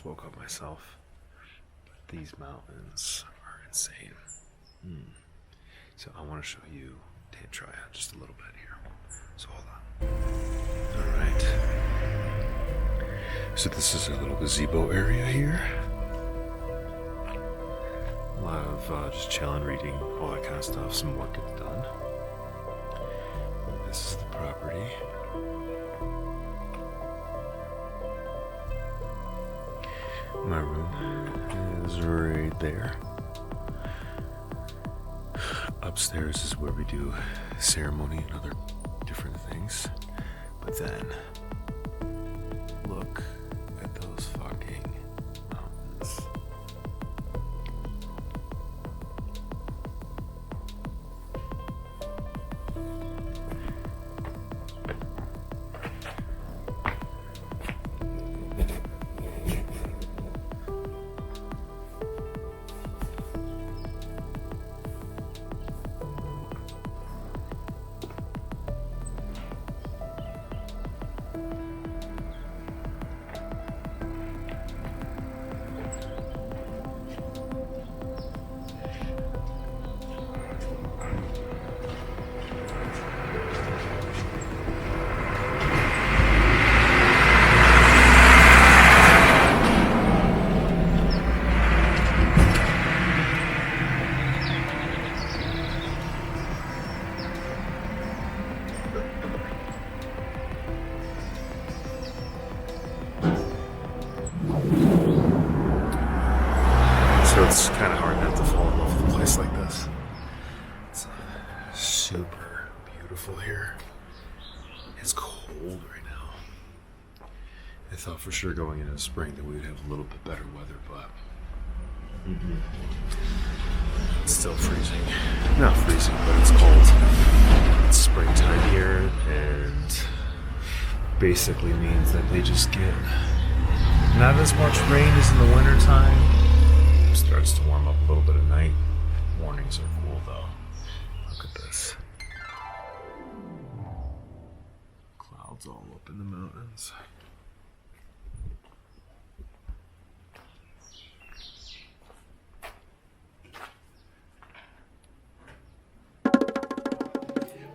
woke up myself. But these mountains are insane. So I want to show you Tantraya just a little bit here. So hold on. Alright. So this is a little gazebo area here. A lot of just chilling, reading, all that kind of stuff. Some work gets done. This is the property. My room is right there. Upstairs is where we do ceremony and other different things. But then, look at those fucking mountains. So it's kind of hard not to fall in love with a place like this. It's super beautiful here. It's cold right now. I thought for sure going into spring that we would have a little bit better weather, but it's still freezing. Not freezing, but it's cold. It's springtime here, and basically means that they just get not as much rain as in the wintertime. Starts to warm up a little bit at night. Mornings are cool though. Look at this. Clouds all up in the mountains.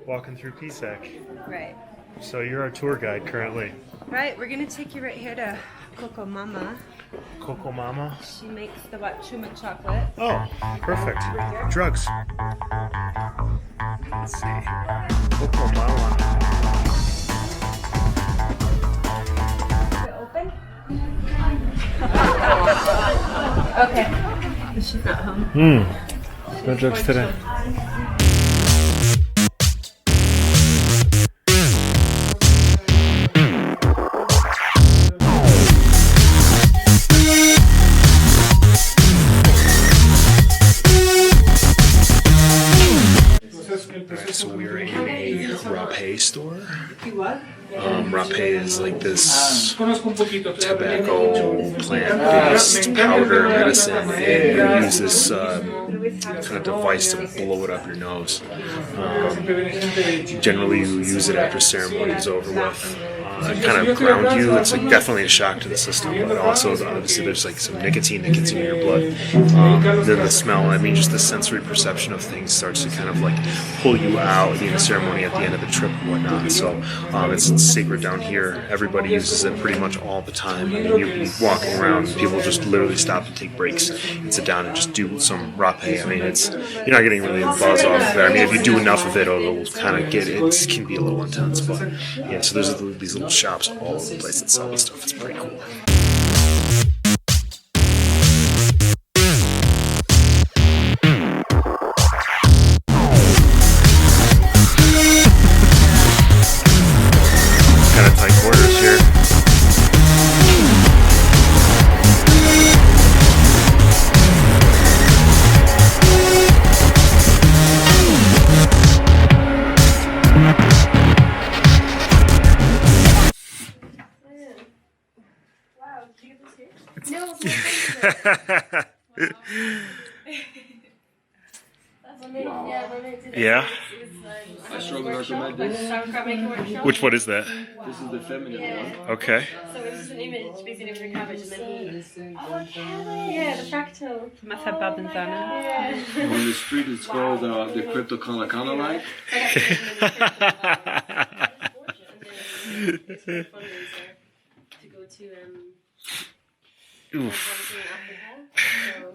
Walking through Pisac. Right. So you're our tour guide currently. Right, we're gonna take you right here to Coco Mama. Coco Mama? She makes the Wachuma chocolate. Oh, perfect. Drugs. Let's see. Coco Mama. Is it open? Okay. She's not home. No drugs today. So we're in a rapé store. Rapé is like this tobacco plant-based powder medicine, and you use this kind of device to blow it up your nose. Generally, you use it after ceremony is over with. It kind of ground you. It's like definitely a shock to the system, but also obviously there's like some nicotine that gets into your blood. Then the smell, I mean, just the sensory perception of things starts to kind of like pull you out in the ceremony at the end of the trip and whatnot. So it's sacred down here. Everybody uses it pretty much all the time. I mean, you're walking around, people just literally stop and take breaks and sit down and just do some rapé. I mean, you're not getting really a buzz off of it. I mean, if you do enough of it, it'll kind of get it. It can be a little intense, but yeah. So there's these little shops all over the place that sell this stuff. It's pretty cool. Kind of tight quarters here. No, it's not. That's one Yeah. I strongly recommend this. Which one is that? This is the feminine one. Okay. So it's just an image basically of your cabbage and then yeah, the fractal. Must have Babenzana. Yeah. On the street, it's called the Crypto Kalakana light. It's for a fundraiser to go to Oof. in Africa. So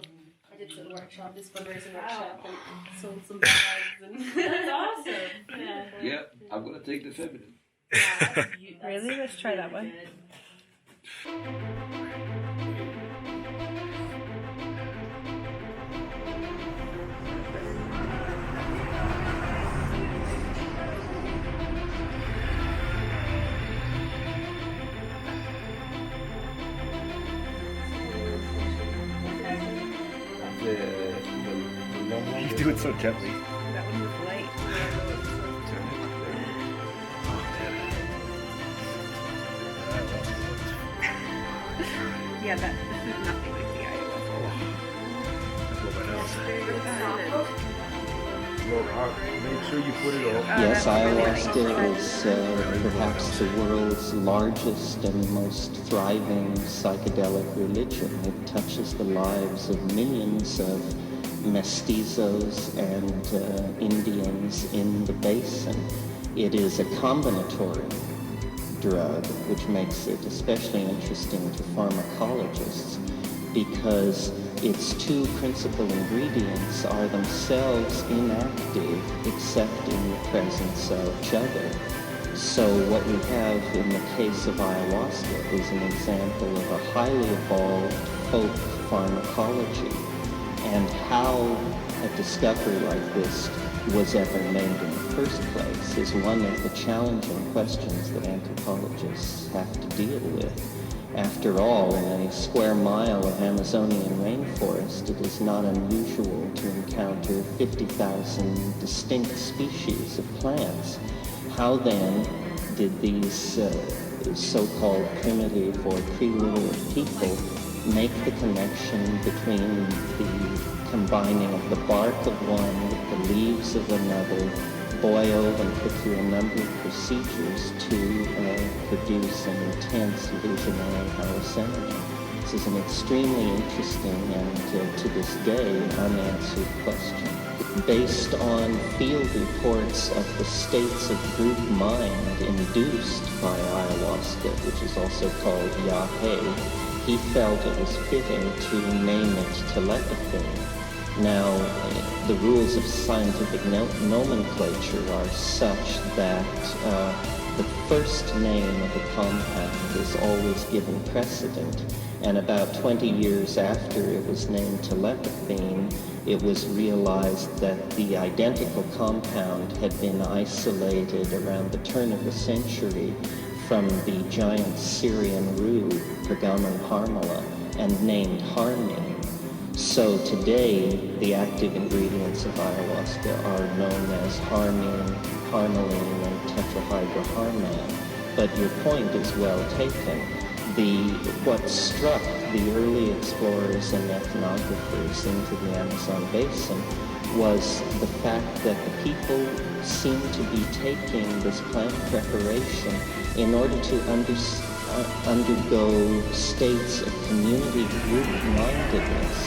I did a workshop, this fundraising workshop, and sold some bags and that's awesome. Yeah, I'm gonna take the feminine. Really? Let's try that one. You do it so gently. That one was light. Yeah, this is nothing like the ayahuasca. Make sure you put it all. Yes, that's really ayahuasca nice. is perhaps the world's largest and most thriving psychedelic religion. It touches the lives of millions of mestizos and Indians in the basin. It is a combinatory drug, which makes it especially interesting to pharmacologists because its two principal ingredients are themselves inactive except in the presence of each other. So what we have in the case of ayahuasca is an example of a highly evolved folk pharmacology, and how a discovery like this was ever made in the first place is one of the challenging questions that anthropologists have to deal with. After all, in a square mile of Amazonian rainforest, it is not unusual to encounter 50,000 distinct species of plants. How then did these so-called primitive or pre-literate people make the connection between the combining of the bark of one with the leaves of another, boiled and put through a number of procedures to produce an intense visionary hallucinogen? This is an extremely interesting and to this day unanswered question. Based on field reports of the states of group mind induced by ayahuasca, which is also called yahe, he felt it was fitting to name it telepathy. Now, the rules of scientific nomenclature are such that the first name of a compound is always given precedent, and about 20 years after it was named telepathine, it was realized that the identical compound had been isolated around the turn of the century from the giant Syrian rue, Pergamon harmala, and named harmine. So today, the active ingredients of ayahuasca are known as harmine, harmaline, and tetrahydroharmane. But your point is well taken. What struck the early explorers and ethnographers into the Amazon basin was the fact that the people seemed to be taking this plant preparation in order to undergo states of community group-mindedness.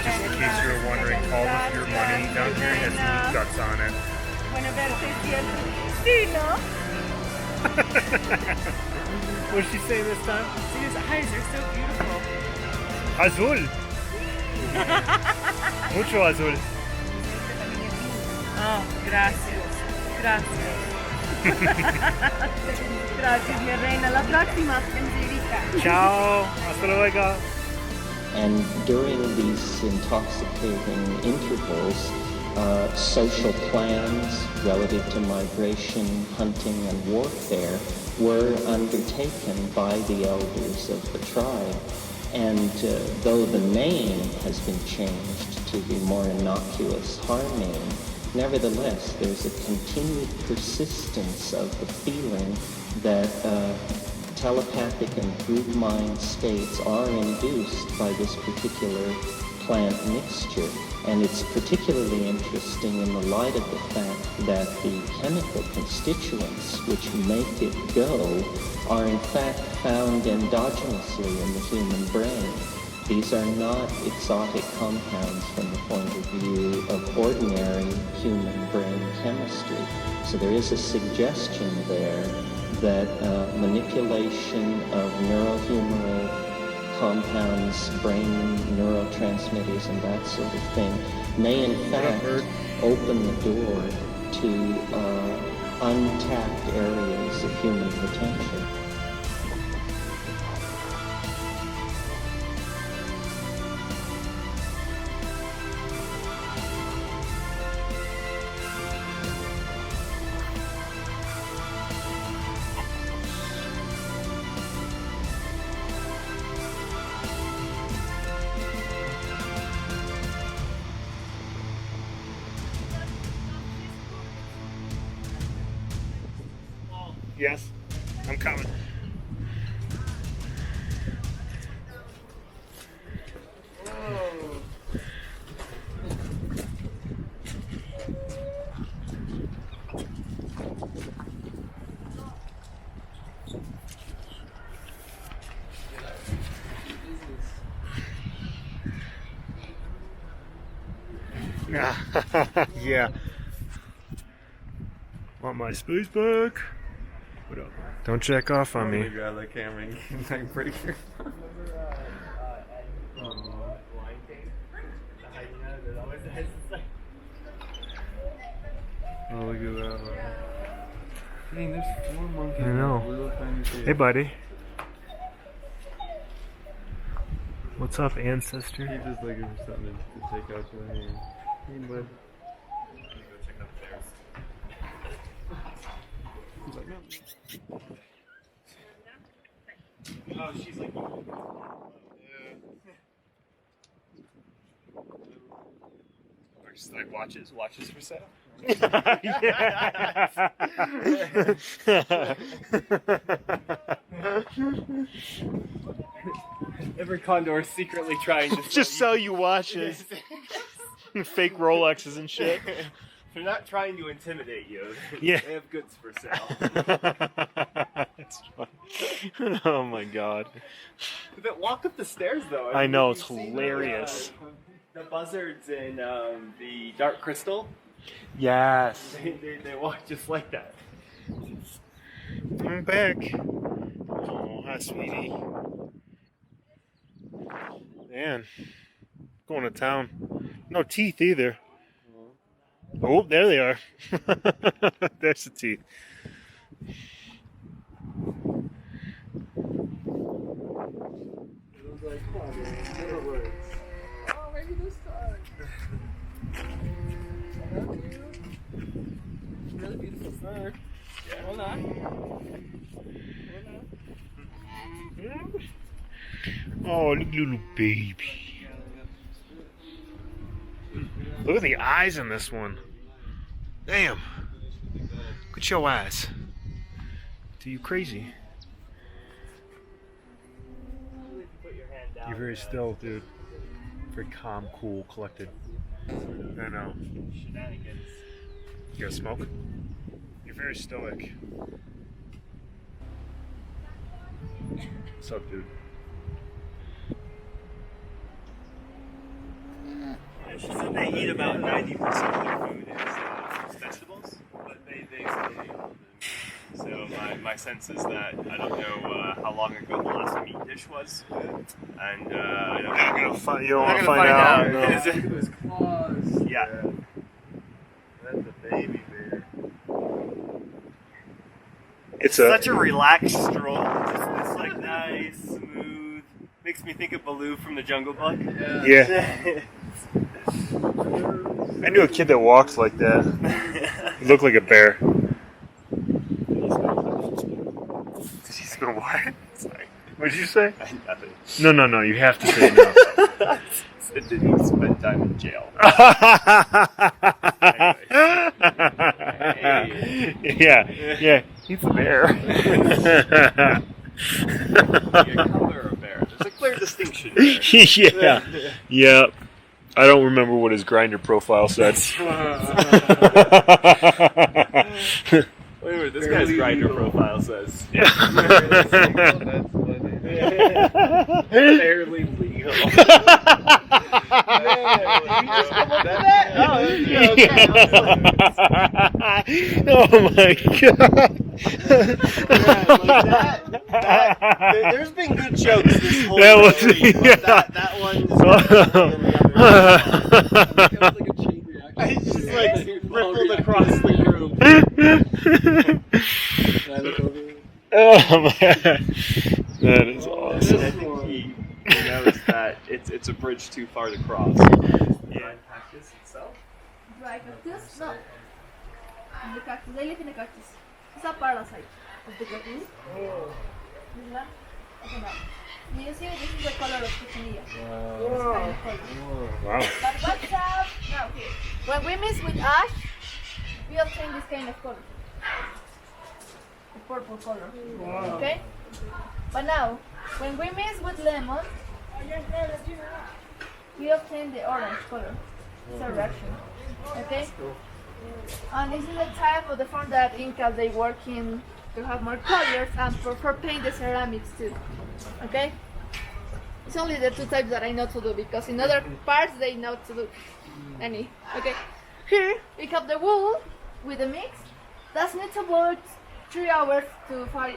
Just in case you're wondering, all of your money down here has meat guts on it. What did she say this time? His eyes are so beautiful. Azul. Mucho azul. Oh, gracias. Gracias. Gracias, mi reina. La próxima, Angelica. Ciao. Hasta luego. And during these intoxicating intervals, social plans relative to migration, hunting, and warfare were undertaken by the elders of the tribe. And though the name has been changed to the more innocuous harmine, nevertheless, there's a continued persistence of the feeling that telepathic and group mind states are induced by this particular plant mixture. And it's particularly interesting in the light of the fact that the chemical constituents which make it go are in fact found endogenously in the human brain. These are not exotic compounds from the point of view of ordinary human brain chemistry. So there is a suggestion there that manipulation of neurohumoral compounds, brain neurotransmitters, and that sort of thing may in fact open the door to untapped areas of human potential. Yes, I'm coming. Yeah. Want my space back? What up? Don't jack off on me. Grab the camera and get like pretty careful. Oh, look at that one. Dang, there's 4 monkeys. I know. Little tiny thing. Hey, buddy. What's up, ancestor? He's just looking for something to take out your hand. Hey, bud. He's like, no. Oh, she's like. Or just like watches for sale. Every condor is secretly trying to Just sell you watches, fake Rolexes and shit. They're not trying to intimidate you. Yeah. They have goods for sale. It's funny. Oh my god. But walk up the stairs though. I know, you've it's seen hilarious. The buzzards in the dark crystal. Yes. They walk just like that. I'm back. Oh, hi, sweetie. Man, going to town. No teeth either. Oh, there they are. There's the teeth. Really beautiful fur. Yeah. Hold on. Oh, little baby. Look at the eyes in this one. Damn. Look at your eyes. Do you crazy? You're very still, dude. Very calm, cool, collected. I know. Shenanigans. You got smoke? You're very stoic. What's up, dude? She said they eat about 90% of their food is vegetables, but they say so my sense is that I don't know how long ago the last meat dish was, and I don't know. You don't want to find out. No. Is it? Look at his claws. Yeah. That's a baby bear. It's Such a relaxed stroll. It's like nice, smooth. Makes me think of Baloo from the Jungle Book. Yeah. I knew a kid that walks like that. He looked like a bear. Did he spell what? Sorry. What did you say? Nothing. No. You have to say no. It didn't spend time in jail. Yeah. He's a bear. Like a color of bear. There's a clear distinction there. Yeah. Yep. I don't remember what his grinder profile said. Wait a minute, this guy's grinder profile says. Barely legal. Oh my god. There's been good jokes this whole That was- week, but yeah. that one is I just like rippled across the group. Oh man. That is awesome. I think he knows that it's a bridge too far to cross. Yeah. Cactus itself? Dry cactus? No. The cactus. They live in the cactus. It's a parasite of the cactus. This one? Open up. Do you see? This is the color of cochinilla. This kind of color. Wow. But what's up? Now here. When we mix with ash, we obtain this kind of color. The purple color. Okay? But now, when we mix with lemon, we obtain the orange color. It's a reaction. Okay? And this is the type of the form that Incas they work in to have more colors and for paint the ceramics too. Okay? It's only the two types that I know to do because in other parts they know to do any. Okay? Here we have the wool with the mix. That needs about 3 hours to 5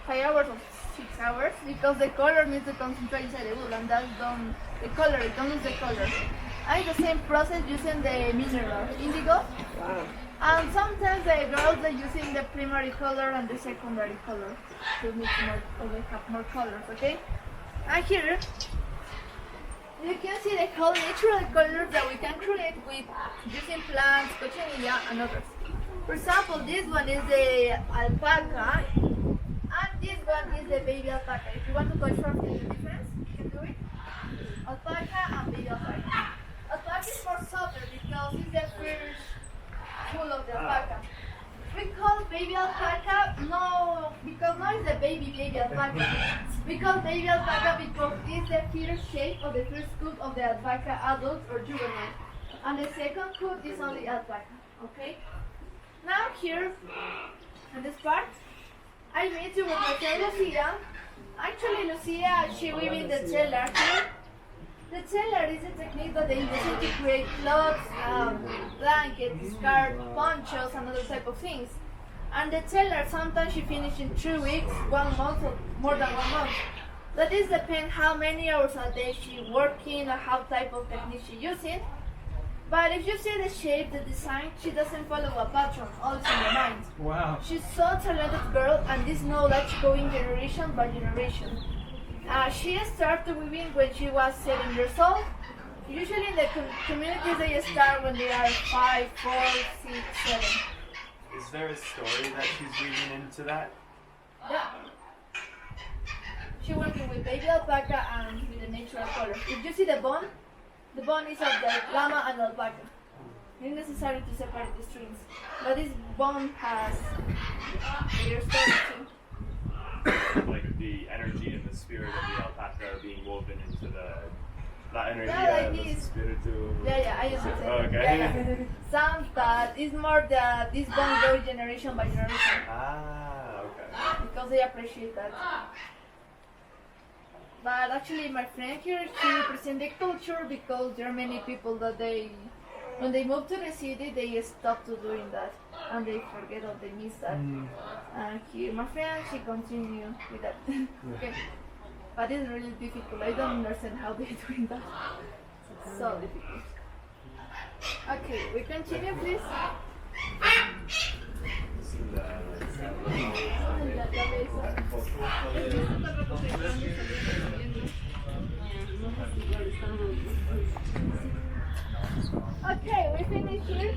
hours or 6 hours because the color needs to concentrate inside the wool and that's done the color, it don't lose the color. And it's the same process using the mineral indigo. And sometimes the girls are using the primary color and the secondary color to make more, or they have more colors, okay? And here, you can see the whole natural colors that we can create with using plants, cochinilla, and others. For example, this one is the alpaca, and this one is the baby alpaca. If you want to confirm the difference, you can do it. Alpaca and baby alpaca. Alpaca is more softer because it's the first wool of the alpaca. We call baby alpaca because now it's the baby alpaca. We call baby alpaca because it's the first shape of the first coat of the alpaca adult or juvenile. And the second coat is only alpaca. Okay? Now here, in this part, I meet you with my friend Lucia. Actually, Lucia, she weaving the telar here. The telar is a technique that they use to create clothes, blankets, scarves, ponchos, and other type of things. And the telar, sometimes she finishes in 3 weeks, 1 month, or more than 1 month. That is depend how many hours a day she working or how type of technique she using. But if you see the shape, the design, she doesn't follow a pattern, all is in the mind. Wow. She's so talented girl and this knowledge going generation by generation. She started weaving when she was 7 years old. Usually in the communities they start when they are 5, 4, 6, 7. Is there a story that she's weaving into that? Yeah. She working with baby alpaca and with the natural color. If you see the bone is of the llama and alpaca. It's necessary to separate the strings. But this bone has their story too. Like the energy and the spirit of the alpaca are being woven into that energy. Yeah, like the this. spiritual. Yeah, I used to say. Okay. Yeah. Sounds that it's more that this bone goes generation by generation. Ah, okay. Because they appreciate that. But actually my friend here, she represents the culture because there are many people that when they move to the city, they stop to doing that. And they forget or they miss that. And here, my friend, she continue with that. Okay. But it's really difficult. I don't understand how they're doing that. It's so difficult. Okay, we continue, please. Okay, we finish here.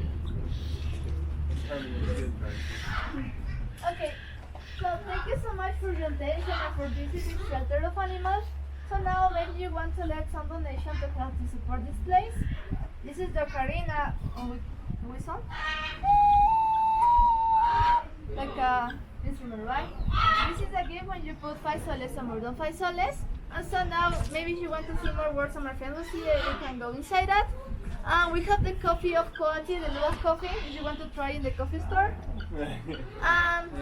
Okay, so thank you so much for your attention and for visiting Shelter of Animals. So now maybe you want to let some donation to help to support this place. This is the Karina Wison. Like a instrument, right? This is a gift when you put 5 soles or more than 5 soles. So now, maybe if you want to see more words on our friend Lucia, you can go inside that. We have the coffee of quality, the little coffee, if you want to try in the coffee store.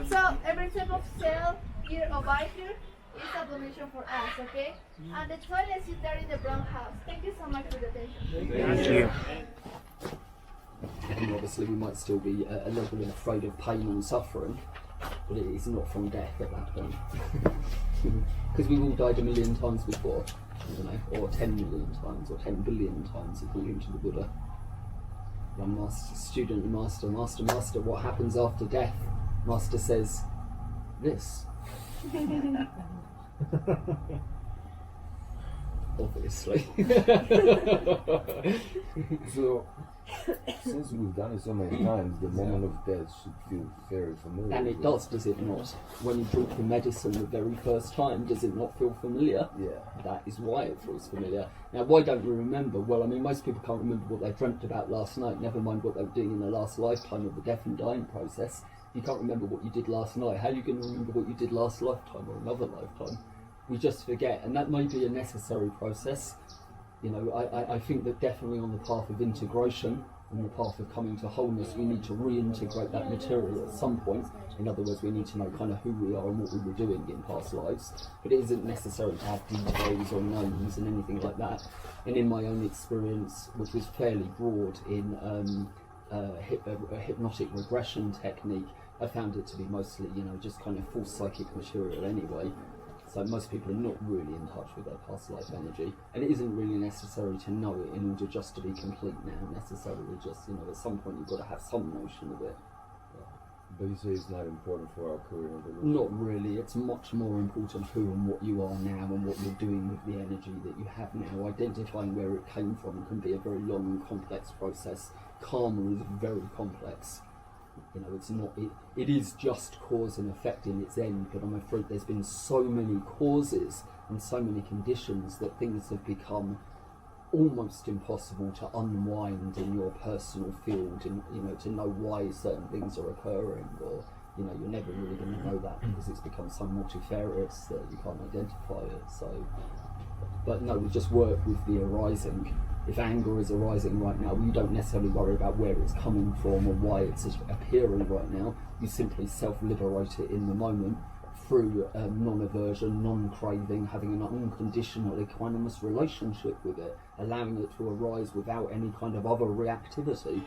So every type of sale here or buy here is a donation for us, okay? And the toilets is there in the brown house. Thank you so much for the attention. Thank you. And obviously we might still be a little bit afraid of pain and suffering, but it is not from death at that point. Because we've all died 1 million times before, you know, or 10 million times, or 10 billion times according to the Buddha. One master, student and master, master, what happens after death? Master says, this. Obviously. So, since we've done it so many times, the moment of death should feel very familiar. And it does it not? When you drink the medicine the very first time, does it not feel familiar? Yeah. That is why it feels familiar. Now, why don't we remember? Well, I mean, most people can't remember what they dreamt about last night, never mind what they were doing in their last lifetime of the death and dying process. You can't remember what you did last night. How are you going to remember what you did last lifetime or another lifetime? We just forget, and that may be a necessary process. You know, I think that definitely on the path of integration, on the path of coming to wholeness, we need to reintegrate that material at some point. In other words, we need to know kind of who we are and what we were doing in past lives. But it isn't necessary to have details or names and anything like that. And in my own experience, which was fairly broad in a hypnotic regression technique, I found it to be mostly, you know, just kind of false psychic material anyway. So most people are not really in touch with their past life energy, and it isn't really necessary to know it in order just to be complete now, necessarily. Just, you know, at some point you've got to have some notion of it. But you say it's not important for our career evolution? Not really. It's much more important who and what you are now and what you're doing with the energy that you have now. Identifying where it came from can be a very long and complex process. Karma is very complex. You know, it's not. It is just cause and effect in its end, but I'm afraid there's been so many causes and so many conditions that things have become almost impossible to unwind in your personal field, and you know, to know why certain things are occurring, or you know, you're never really going to know that because it's become so multifarious that you can't identify it. So, but no, we just work with the arising. If anger is arising right now, you don't necessarily worry about where it's coming from or why it's appearing right now. You simply self-liberate it in the moment through non-aversion, non-craving, having an unconditional equanimous relationship with it, allowing it to arise without any kind of other reactivity.